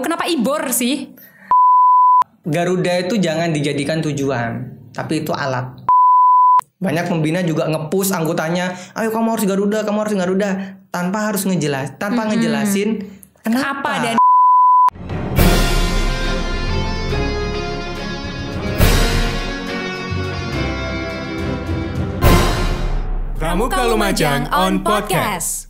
Kenapa Ibor sih? Garuda itu jangan dijadikan tujuan, tapi itu alat. Banyak pembina juga nge-push anggotanya, ayo kamu harus Garuda, tanpa ngejelasin kenapa. Dan Pramuka Lumajang on Podcast.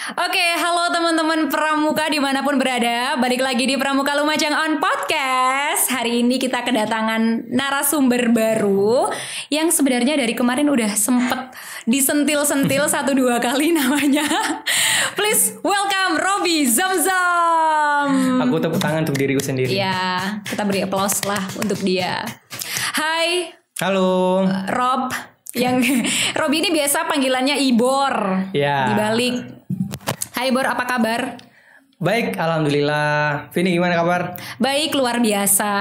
Oke, halo teman-teman Pramuka dimanapun berada. Balik lagi di Pramuka Lumajang on Podcast. Hari ini kita kedatangan narasumber baru yang sebenarnya dari kemarin udah sempet disentil-sentil 1-2 kali namanya. Please welcome Robi Zamzam. Aku tepuk tangan untuk diriku sendiri. Ya, kita beri aplaus lah untuk dia. Hai. Halo. Rob. Yang Robi ini biasa panggilannya Ibor. Ya. Dibalik. Hai Bor, apa kabar? Baik, alhamdulillah. Vini gimana kabar? Baik, luar biasa.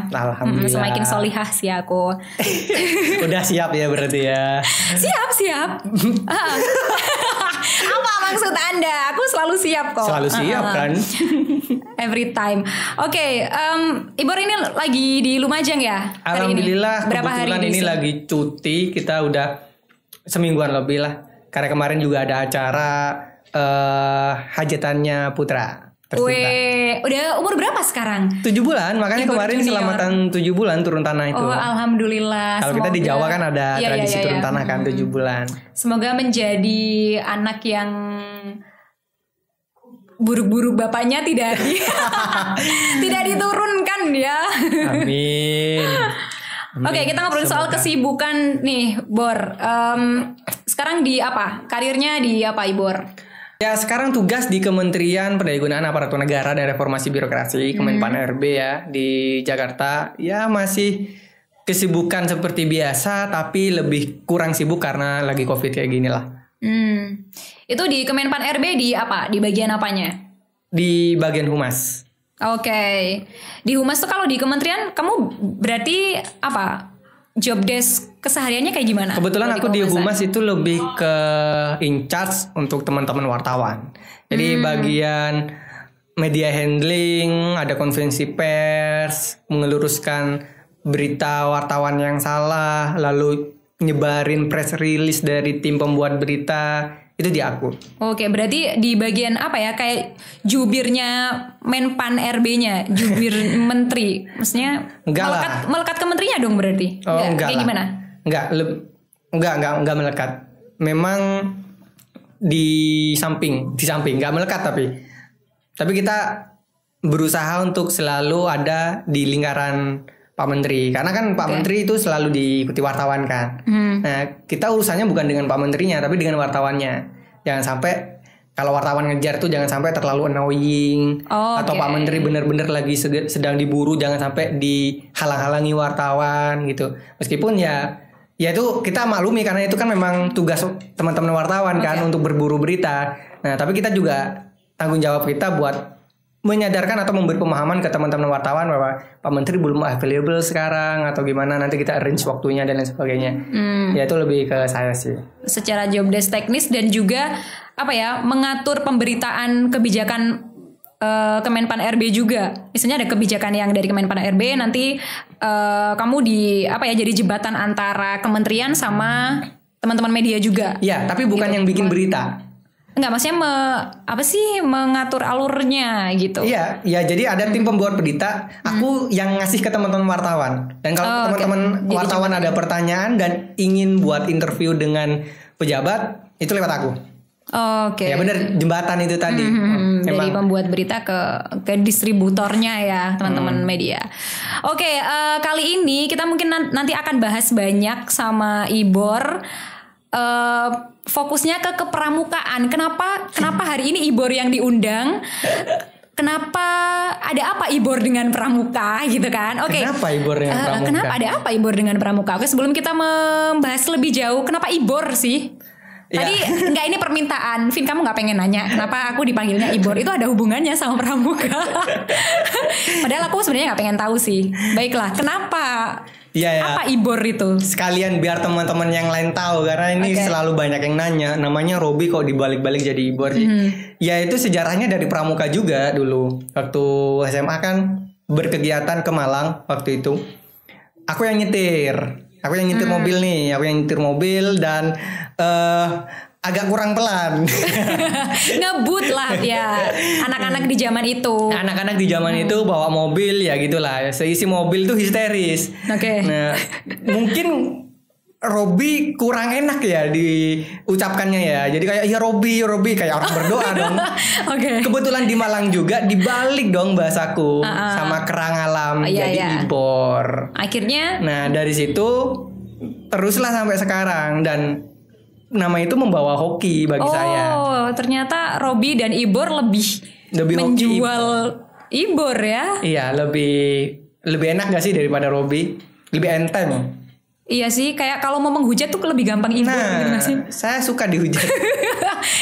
Alhamdulillah. Semakin solihah sih aku. Udah siap ya berarti ya? Siap. Apa maksud Anda? Aku selalu siap kok. Selalu siap kan? Every time. Oke, Ibor ini lagi di Lumajang ya? Alhamdulillah. Berapa hari ini lagi cuti. Kita udah semingguan lebih lah. Karena kemarin juga ada acara hajatannya putra tercinta. Weh, udah umur berapa sekarang? 7 bulan, makanya Ibor kemarin junior. selamatan 7 bulan turun tanah itu. Oh, alhamdulillah. Kalau kita di Jawa kan ada tradisi turun tanah kan 7 bulan. Semoga menjadi anak yang buruk-buruk bapaknya tidak tidak diturunkan ya. Amin. Oke, kita ngobrol soal kesibukan nih, Bor. Sekarang di apa? Karirnya di apa, Ibor? Ya, sekarang tugas di Kementerian Pendayagunaan Aparatur Negara dan Reformasi Birokrasi, Kemenpan RB ya, di Jakarta. Ya, masih kesibukan seperti biasa, tapi lebih kurang sibuk karena lagi COVID kayak gini lah. Itu di Kemenpan RB di apa? Di bagian apanya? Di bagian humas. Oke. Di humas tuh kalau di kementerian kamu berarti apa? Job desk kesehariannya kayak gimana? Kebetulan aku di humas itu lebih ke in charge untuk teman-teman wartawan. Jadi bagian media handling, ada konferensi pers, mengeluruskan berita wartawan yang salah, lalu nyebarin press release dari tim pembuat berita. Itu di aku. Oke, berarti di bagian apa ya? Kayak jubirnya Menpan RB-nya, jubir menteri. Maksudnya melekat ke menterinya dong berarti. Oh, enggak kayak lah. Gimana? Enggak melekat. Memang di samping enggak melekat tapi kita berusaha untuk selalu ada di lingkaran Pak Menteri, karena kan Pak Menteri itu selalu diikuti wartawan kan. Nah, kita urusannya bukan dengan Pak Menterinya, tapi dengan wartawannya. Jangan sampai kalau wartawan ngejar tuh jangan sampai terlalu annoying. Atau Pak Menteri benar-benar lagi sedang diburu, jangan sampai dihalang-halangi wartawan gitu. Meskipun ya itu kita maklumi karena itu kan memang tugas teman-teman wartawan kan untuk berburu berita. Nah, tapi kita juga tanggung jawab kita buat menyadarkan atau memberi pemahaman ke teman-teman wartawan bahwa Pak Menteri belum available sekarang atau gimana, nanti kita arrange waktunya dan lain sebagainya. Ya itu lebih ke saya sih. Secara job desk teknis dan juga apa ya, mengatur pemberitaan kebijakan Kemenpan RB juga. Misalnya ada kebijakan yang dari Kemenpan RB, nanti kamu di apa ya, jadi jembatan antara kementerian sama teman-teman media juga. Ya, tapi bukan yang bikin berita. Enggak, maksudnya mengatur alurnya gitu. Iya, jadi ada tim pembuat berita, aku yang ngasih ke teman-teman wartawan. Dan kalau teman-teman wartawan ada pertanyaan dan ingin buat interview dengan pejabat, itu lewat aku. Oke. Ya benar, jembatan itu tadi. Dari pembuat berita ke distributornya ya, teman-teman media. Oke, kali ini kita mungkin nanti akan bahas banyak sama Ibor. Fokusnya ke kepramukaan. Kenapa hari ini Ibor yang diundang? Kenapa ada apa Ibor dengan pramuka gitu kan? Oke. Kenapa Ibor dengan pramuka? Kenapa ada apa Ibor dengan pramuka? Oke, sebelum kita membahas lebih jauh, kenapa Ibor sih? Tadi enggak, ini permintaan. Vin, kamu nggak pengen nanya kenapa aku dipanggilnya Ibor? Itu ada hubungannya sama pramuka. Padahal aku sebenarnya nggak pengen tahu sih. Baiklah, kenapa Iya ya. Apa Ibor itu? Sekalian biar teman-teman yang lain tahu karena ini selalu banyak yang nanya namanya Robi kok dibalik-balik jadi Ibor sih. Ya itu sejarahnya dari Pramuka juga dulu. Waktu SMA kan berkegiatan ke Malang waktu itu. Aku yang nyetir. Aku yang nyetir mobil nih. Aku yang nyetir mobil dan agak kurang pelan. Ngebut lah ya anak-anak di zaman itu. Anak-anak di zaman itu bawa mobil ya gitulah. Seisi mobil tuh histeris. Oke. Nah, mungkin Robi kurang enak ya diucapkannya ya. Jadi kayak ya Robi kayak orang berdoa dong. Oke. Kebetulan di Malang juga dibalik dong bahasaku sama kerang alam jadi Ibor. Akhirnya Nah, dari situ teruslah sampai sekarang dan nama itu membawa hoki bagi saya. Oh, ternyata Robi dan Ibor lebih menjual Ibor ya. Iya, lebih enak gak sih daripada Robi? Lebih enteng. Iya sih, kayak kalau mau menghujat tuh lebih gampang Ibor gitu gak sih? Saya suka dihujat.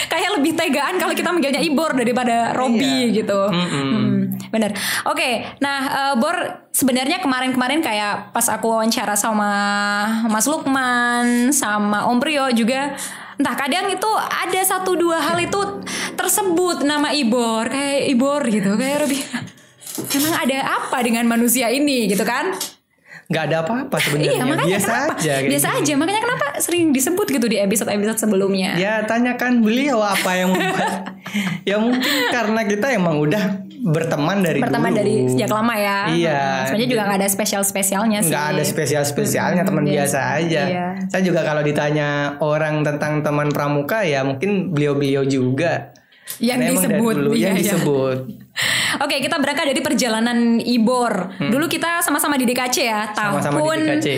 Kayak lebih tegaan kalau kita manggilnya Ibor daripada Robi gitu. Bener. Oke, nah Bor, sebenarnya kemarin-kemarin kayak pas aku wawancara sama Mas Lukman, sama Om Priyo juga, entah kadang itu ada 1-2 hal itu tersebut nama Ibor, kayak Ibor gitu, kayak Robi. Emang ada apa dengan manusia ini gitu kan? Nggak ada apa-apa sebenarnya. Iya, makanya biasa kenapa? aja. Biasa aja. Makanya kenapa sering disebut gitu di episode-episode sebelumnya? Ya tanyakan beliau apa yang membuat. Ya mungkin karena kita emang udah berteman dari sejak lama ya. Iya. Sebenarnya juga nggak ada spesialnya sih. Nggak ada spesialnya, teman biasa aja. Iya. Saya juga kalau ditanya orang tentang teman pramuka ya mungkin beliau-beliau juga. Yang disebut. Yang disebut. Oke, kita berangkat dari perjalanan Ibor. Dulu kita sama-sama di DKC ya, Sama-sama tahun di DKC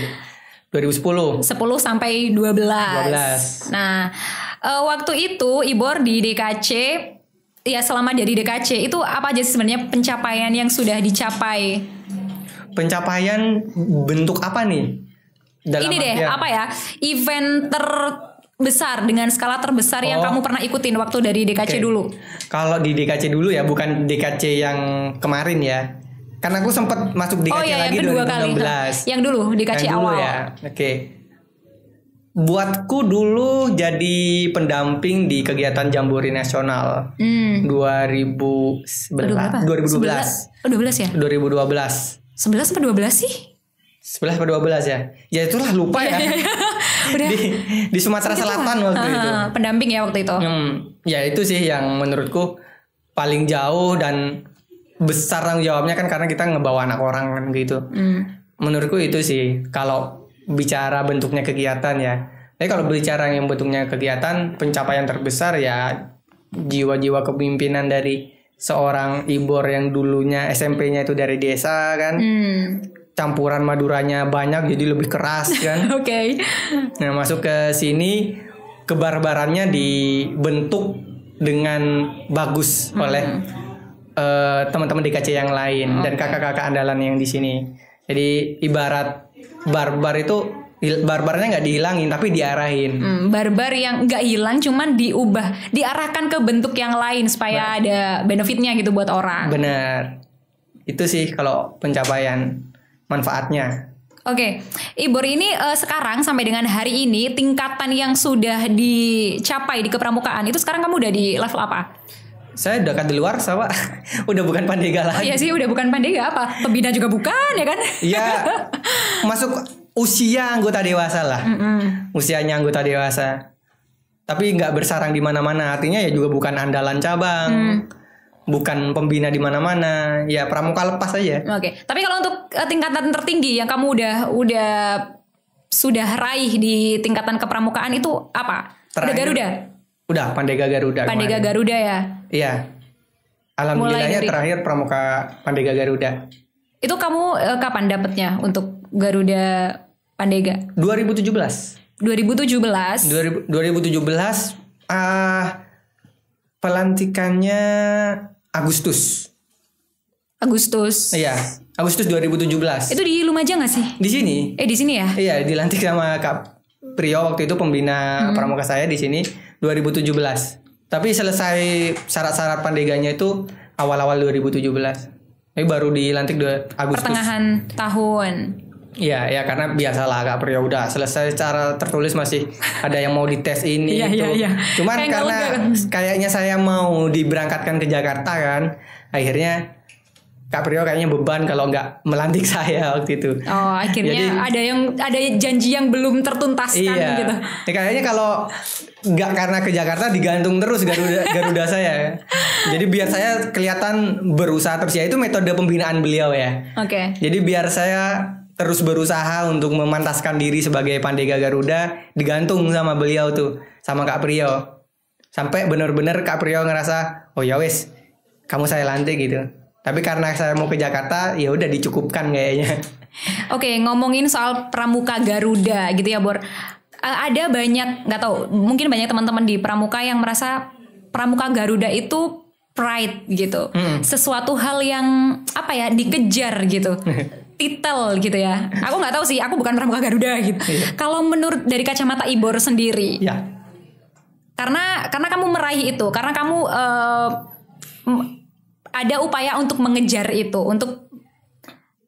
2010 sampai 12. Nah, waktu itu Ibor di DKC, ya selama jadi DKC itu apa aja sih sebenarnya pencapaian yang sudah dicapai? Pencapaian bentuk apa nih? Ini deh, apa ya? Event terbesar dengan skala terbesar yang kamu pernah ikutin waktu dari DKC dulu. Kalau di DKC dulu ya, bukan DKC yang kemarin ya. Karena aku sempat masuk DKC lagi yang kedua 2016. kali. Yang dulu DKC yang dulu awal. Ya. Oke. Buatku dulu jadi pendamping di kegiatan Jambore Nasional 2012. 2012. Oh, 12 ya? 2012. 11 apa 12 sih? 11 atau 12 ya? Ya itulah lupa ya. Udah. Di Sumatera Selatan waktu itu. Pendamping ya waktu itu. Ya itu sih yang menurutku paling jauh dan besar tanggung jawabnya kan karena kita ngebawa anak orang kan gitu. Menurutku itu sih kalau bicara bentuknya kegiatan ya. Tapi kalau bicara yang bentuknya kegiatan, pencapaian terbesar ya jiwa-jiwa kepemimpinan dari seorang Ibor yang dulunya SMP-nya itu dari desa kan. Campuran Maduranya banyak jadi lebih keras kan. Oke. Nah, masuk ke sini kebarbarannya dibentuk dengan bagus oleh teman-teman DKC yang lain dan kakak-kakak andalan yang di sini. Jadi ibarat barbar itu barbarnya nggak dihilangin tapi diarahin. Barbar yang nggak hilang cuman diarahkan ke bentuk yang lain supaya ada benefitnya gitu buat orang. Benar. Itu sih kalau pencapaian manfaatnya. Oke, Ibor ini sekarang sampai dengan hari ini tingkatan yang sudah dicapai di kepramukaan itu sekarang kamu udah di level apa? Saya udah di luar sama udah bukan Pandega lagi. Oh iya sih, udah bukan Pandega, apa? Pembina juga bukan ya kan? Iya, masuk usia anggota dewasa lah. Usianya anggota dewasa. Tapi nggak bersarang di mana-mana. Artinya ya juga bukan andalan cabang. Bukan pembina di mana-mana, ya pramuka lepas aja. Oke. Tapi kalau untuk tingkatan tertinggi yang kamu sudah raih di tingkatan kepramukaan itu apa? Udah Garuda? Udah, Pandega Garuda. Pandega kemarin. Garuda ya? Iya. Alhamdulillahnya terakhir pramuka Pandega Garuda. Itu kamu kapan dapetnya untuk Garuda Pandega? 2017. 2017. Pelantikannya Agustus. Iya, Agustus 2017. Itu di Lumajang gak sih? Di sini. Di sini ya? Iya, dilantik sama Kak Priyo waktu itu pembina pramuka saya di sini 2017. Tapi selesai syarat-syarat pandeganya itu awal-awal 2017. Tapi baru dilantik Agustus. Pertengahan tahun. Iya, ya karena biasalah Kak Priyo udah selesai secara tertulis masih ada yang mau dites ini Iya, itu. iya, iya. Cuman Kayak nggak karena lega. kayaknya saya mau diberangkatkan ke Jakarta kan, akhirnya Kak Priyo kayaknya beban kalau nggak melantik saya waktu itu. Oh, akhirnya Jadi- ada janji yang belum tertuntaskan Iya. gitu. Ya, kayaknya kalau nggak karena ke Jakarta digantung terus Garuda saya. Jadi biar saya kelihatan berusaha terus, ya itu metode pembinaan beliau ya. Oke. Jadi biar saya terus berusaha untuk memantaskan diri sebagai Pandega Garuda, digantung sama beliau tuh, sama Kak Priyo. Sampai benar-benar Kak Priyo ngerasa, oh ya wes, kamu saya lantik gitu. Tapi karena saya mau ke Jakarta, ya udah dicukupkan kayaknya. Oke, ngomongin soal Pramuka Garuda gitu ya, Bor. Ada banyak, nggak tahu, mungkin banyak teman-teman di Pramuka yang merasa Pramuka Garuda itu pride gitu. Sesuatu hal yang apa ya, dikejar gitu. Titel gitu ya. Aku nggak tahu sih, aku bukan Pramuka Garuda gitu. Kalau menurut dari kacamata Ibor sendiri, Ya. karena kamu meraih itu, karena kamu ada upaya untuk mengejar itu, untuk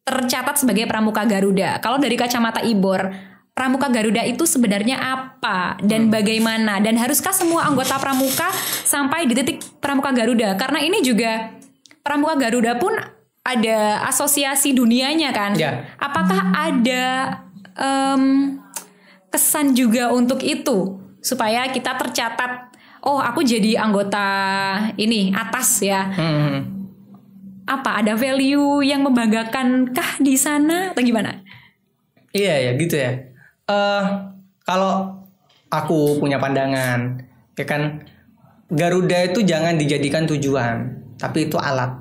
tercatat sebagai Pramuka Garuda. Kalau dari kacamata Ibor, Pramuka Garuda itu sebenarnya apa dan bagaimana, dan haruskah semua anggota Pramuka sampai di titik Pramuka Garuda? Karena ini juga Pramuka Garuda pun ada asosiasi dunianya kan. Ya. Apakah ada kesan juga untuk itu supaya kita tercatat, oh aku jadi anggota ini atas ya. Apa ada value yang membanggakan kah di sana atau gimana? Iya ya gitu ya. Kalau aku punya pandangan, ya kan, Garuda itu jangan dijadikan tujuan, tapi itu alat.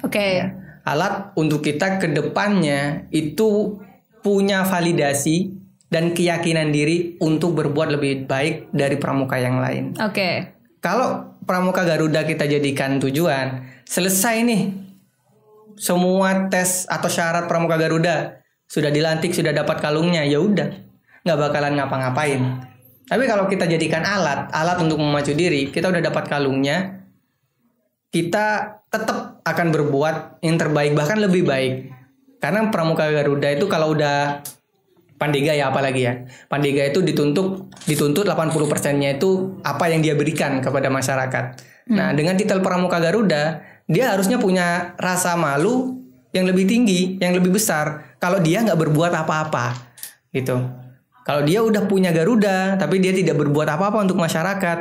Oke. Alat untuk kita ke depannya itu punya validasi dan keyakinan diri untuk berbuat lebih baik dari pramuka yang lain. Oke. Kalau Pramuka Garuda kita jadikan tujuan, selesai nih semua tes atau syarat Pramuka Garuda, sudah dilantik, sudah dapat kalungnya, ya udah, nggak bakalan ngapa-ngapain. Tapi kalau kita jadikan alat untuk memacu diri, kita udah dapat kalungnya, kita tetap akan berbuat yang terbaik, bahkan lebih baik. Karena Pramuka Garuda itu kalau udah Pandega ya, apalagi ya, Pandega itu dituntut 80%-nya itu apa yang dia berikan kepada masyarakat. Nah, dengan titel Pramuka Garuda, dia harusnya punya rasa malu yang lebih tinggi, yang lebih besar kalau dia nggak berbuat apa-apa gitu. Kalau dia udah punya Garuda tapi dia tidak berbuat apa-apa untuk masyarakat,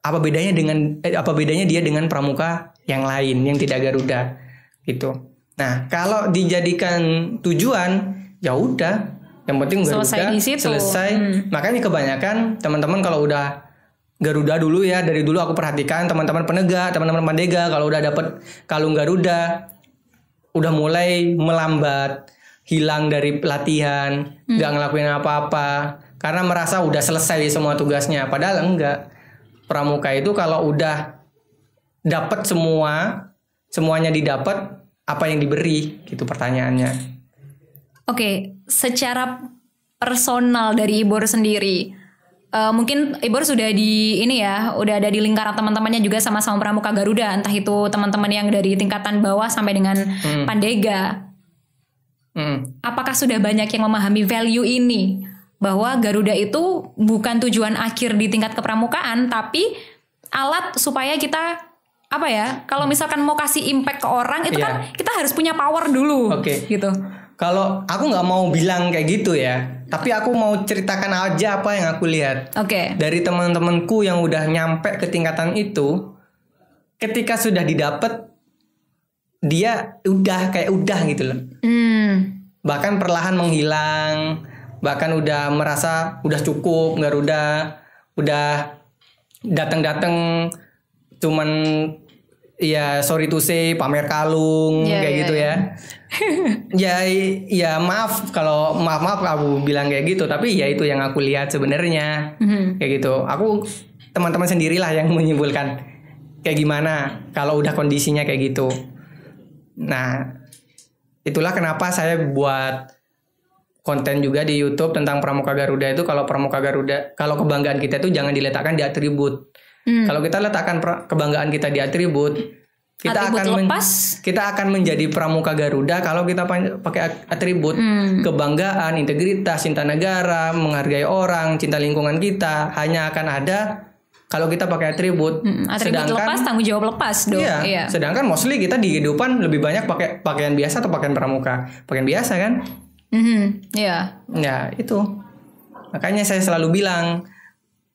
apa bedanya dia dengan pramuka yang lain yang tidak Garuda gitu. Nah, kalau dijadikan tujuan, ya udah, yang penting Garuda Selesai di situ. selesai. Makanya kebanyakan teman-teman kalau udah Garuda dulu ya, dari dulu aku perhatikan teman-teman penegak, teman-teman Pandega kalau udah dapet kalung Garuda udah mulai melambat, hilang dari pelatihan, nggak ngelakuin apa-apa karena merasa udah selesai semua tugasnya. Padahal enggak. Pramuka itu kalau udah dapat semuanya didapat, apa yang diberi gitu pertanyaannya. Oke, secara personal dari Ibor sendiri, mungkin Ibor sudah udah ada di lingkaran teman-temannya juga sama-sama Pramuka Garuda, entah itu teman-teman yang dari tingkatan bawah sampai dengan Pandega. Apakah sudah banyak yang memahami value ini, bahwa Garuda itu bukan tujuan akhir di tingkat kepramukaan, tapi alat supaya kita apa ya? Kalau misalkan mau kasih impact ke orang itu kan kita harus punya power dulu, gitu. Kalau aku nggak mau bilang kayak gitu ya, tapi aku mau ceritakan aja apa yang aku lihat. Dari teman-temanku yang udah nyampe ke tingkatan itu, ketika sudah didapat, dia udah gitu loh. Bahkan perlahan menghilang, bahkan udah merasa udah cukup Garuda, udah datang cuman ya sorry to say pamer kalung kayak gitu ya. Ya maaf kalau maaf aku bilang kayak gitu, tapi ya itu yang aku lihat sebenarnya. Kayak gitu. Aku teman-teman sendirilah yang menyimpulkan kayak gimana kalau udah kondisinya kayak gitu. Nah, itulah kenapa saya buat konten juga di YouTube tentang Pramuka Garuda itu. Kalau Pramuka Garuda, kalau kebanggaan kita itu jangan diletakkan di atribut. Kalau kita letakkan kebanggaan kita di atribut, kita akan menjadi pramuka Garuda kalau kita pakai atribut kebanggaan, integritas, cinta negara, menghargai orang, cinta lingkungan kita hanya akan ada kalau kita pakai atribut. Atribut lepas, tanggung jawab lepas dong. Iya. Sedangkan mostly kita di kehidupan lebih banyak pakai pakaian biasa atau pakaian pramuka. Pakaian biasa kan? Iya. Ya itu. Makanya saya selalu bilang,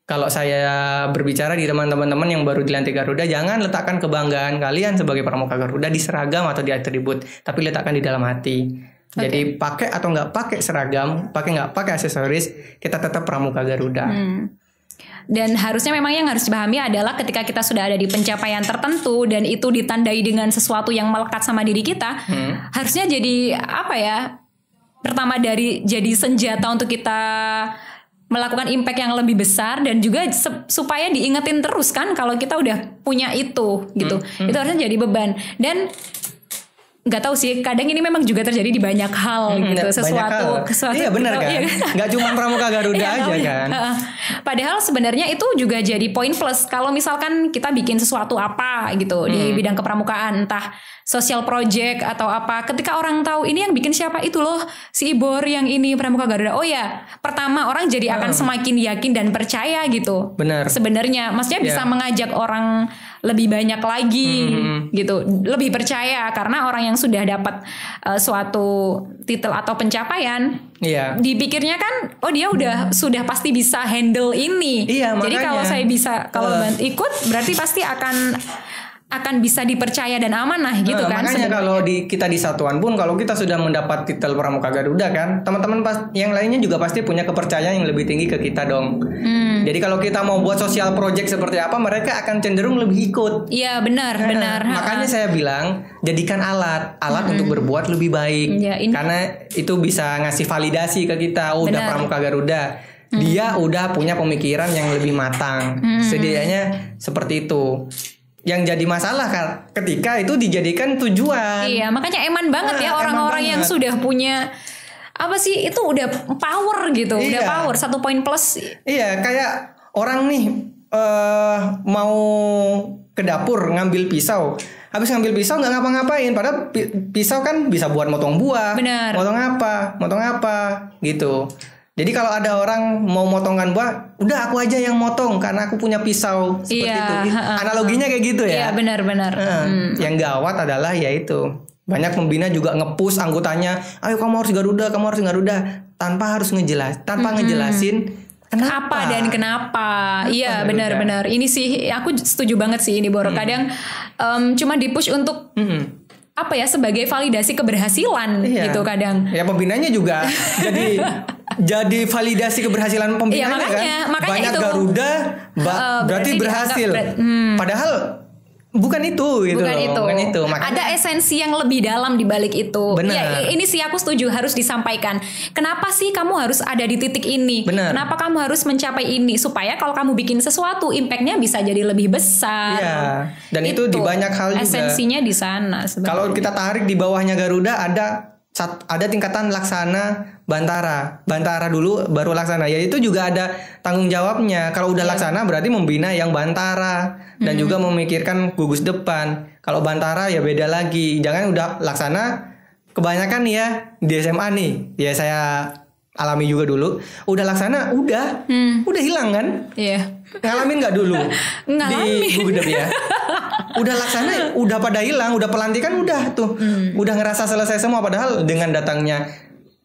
kalau saya berbicara di teman-teman yang baru dilantik Garuda, jangan letakkan kebanggaan kalian sebagai pramuka Garuda di seragam atau di atribut, tapi letakkan di dalam hati. Jadi pakai atau nggak pakai seragam, pakai nggak pakai aksesoris, kita tetap pramuka Garuda. Dan harusnya memang yang harus dipahami adalah ketika kita sudah ada di pencapaian tertentu dan itu ditandai dengan sesuatu yang melekat sama diri kita, harusnya jadi apa ya? Pertama dari jadi senjata untuk kita melakukan impact yang lebih besar dan juga supaya diingetin terus kan kalau kita udah punya itu gitu. Itu harusnya jadi beban. Dan nggak tahu sih, kadang ini memang juga terjadi di banyak hal gitu. Sesuatu iya benar kan? Nggak cuma pramuka Garuda aja kan. Padahal sebenarnya itu juga jadi poin plus kalau misalkan kita bikin sesuatu apa gitu di bidang kepramukaan, entah social project atau apa. Ketika orang tahu ini yang bikin siapa, itu loh si Ibor yang ini pramuka Garuda. Oh ya, pertama orang jadi akan semakin yakin dan percaya gitu. Benar. Sebenarnya maksudnya bisa mengajak orang lebih banyak lagi gitu, lebih percaya karena orang yang sudah dapat suatu titel atau pencapaian, dipikirnya kan, oh dia sudah pasti bisa handle ini. Jadi kalau saya bisa, kalau ikut berarti pasti akan bisa dipercaya dan amanah gitu kan. Makanya kalau kita di satuan pun, kalau kita sudah mendapat titel pramuka Garuda kan, teman-teman yang lainnya juga pasti punya kepercayaan yang lebih tinggi ke kita dong. Jadi kalau kita mau buat sosial project seperti apa, mereka akan cenderung lebih ikut. Iya benar. Makanya saya bilang jadikan alat untuk berbuat lebih baik. Karena itu bisa ngasih validasi ke kita. Udah pramuka Garuda, dia udah punya pemikiran yang lebih matang. Setidaknya seperti itu. Yang jadi masalah kan ketika itu dijadikan tujuan. Iya, makanya eman banget ya orang-orang yang sudah punya apa sih, itu udah power gitu, udah power, 1 poin plus. Iya, kayak orang nih mau ke dapur ngambil pisau, habis ngambil pisau nggak ngapa-ngapain, padahal pisau kan bisa buat motong buah, motong apa gitu. Jadi kalau ada orang mau motongkan buah, udah aku aja yang motong karena aku punya pisau seperti itu. Analoginya kayak gitu ya. Iya benar. Yang gawat adalah yaitu banyak pembina juga nge-push anggotanya, ayo kamu harus Garuda, tanpa ngejelasin kenapa dan kenapa. Iya benar. Ini sih aku setuju banget sih ini Bor. Kadang cuma di-push untuk apa ya, sebagai validasi keberhasilan gitu kadang. Ya pembinanya juga jadi validasi keberhasilan pembinanya kan. Makanya banyak itu, Garuda berarti berhasil. Padahal bukan itu gitu. Bukan itu. Makanya, ada esensi yang lebih dalam di balik itu. Benar. Ya, ini sih aku setuju harus disampaikan. Kenapa sih kamu harus ada di titik ini? Benar. Kenapa kamu harus mencapai ini? Supaya kalau kamu bikin sesuatu, impactnya bisa jadi lebih besar. Iya. Dan itu di banyak hal juga. Esensinya di sana sebenarnya. Kalau kita tarik di bawahnya Garuda ada tingkatan laksana, bantara dulu baru laksana. Ya itu juga ada tanggung jawabnya. Kalau udah laksana berarti membina yang bantara dan juga memikirkan gugus depan. Kalau bantara ya beda lagi. Jangan udah laksana, kebanyakan ya di SMA nih. Ya saya alami juga dulu. Udah laksana, udah hilang kan? Iya. Ngalamin nggak dulu? Ngalamin. Di gugus depan ya. Udah laksana, udah pada hilang, udah pelantikan, udah tuh, udah ngerasa selesai semua. Padahal dengan datangnya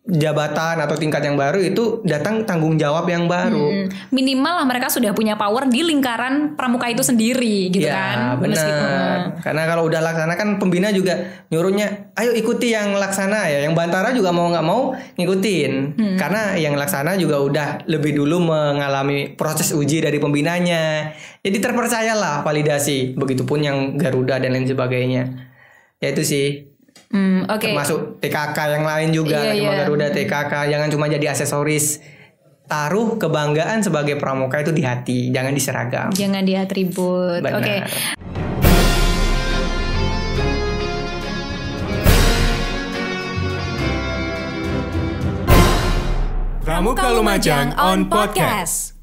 jabatan atau tingkat yang baru itu datang tanggung jawab yang baru. Minimal lah mereka sudah punya power di lingkaran pramuka itu sendiri gitu kan. Benar. Karena kalau udah laksana kan pembina juga nyuruhnya, ayo ikuti yang laksana ya. Yang bantara juga mau nggak mau ngikutin. Karena yang laksana juga udah lebih dulu mengalami proses uji dari pembinanya. Jadi terpercayalah validasi. Begitupun yang Garuda dan lain sebagainya. Ya itu sih. Termasuk TKK yang lain juga. Cuma Garuda, TKK, jangan cuma jadi aksesoris. Taruh kebanggaan sebagai pramuka itu di hati, jangan di seragam, jangan di atribut. Oke. Pramuka Lumajang on podcast.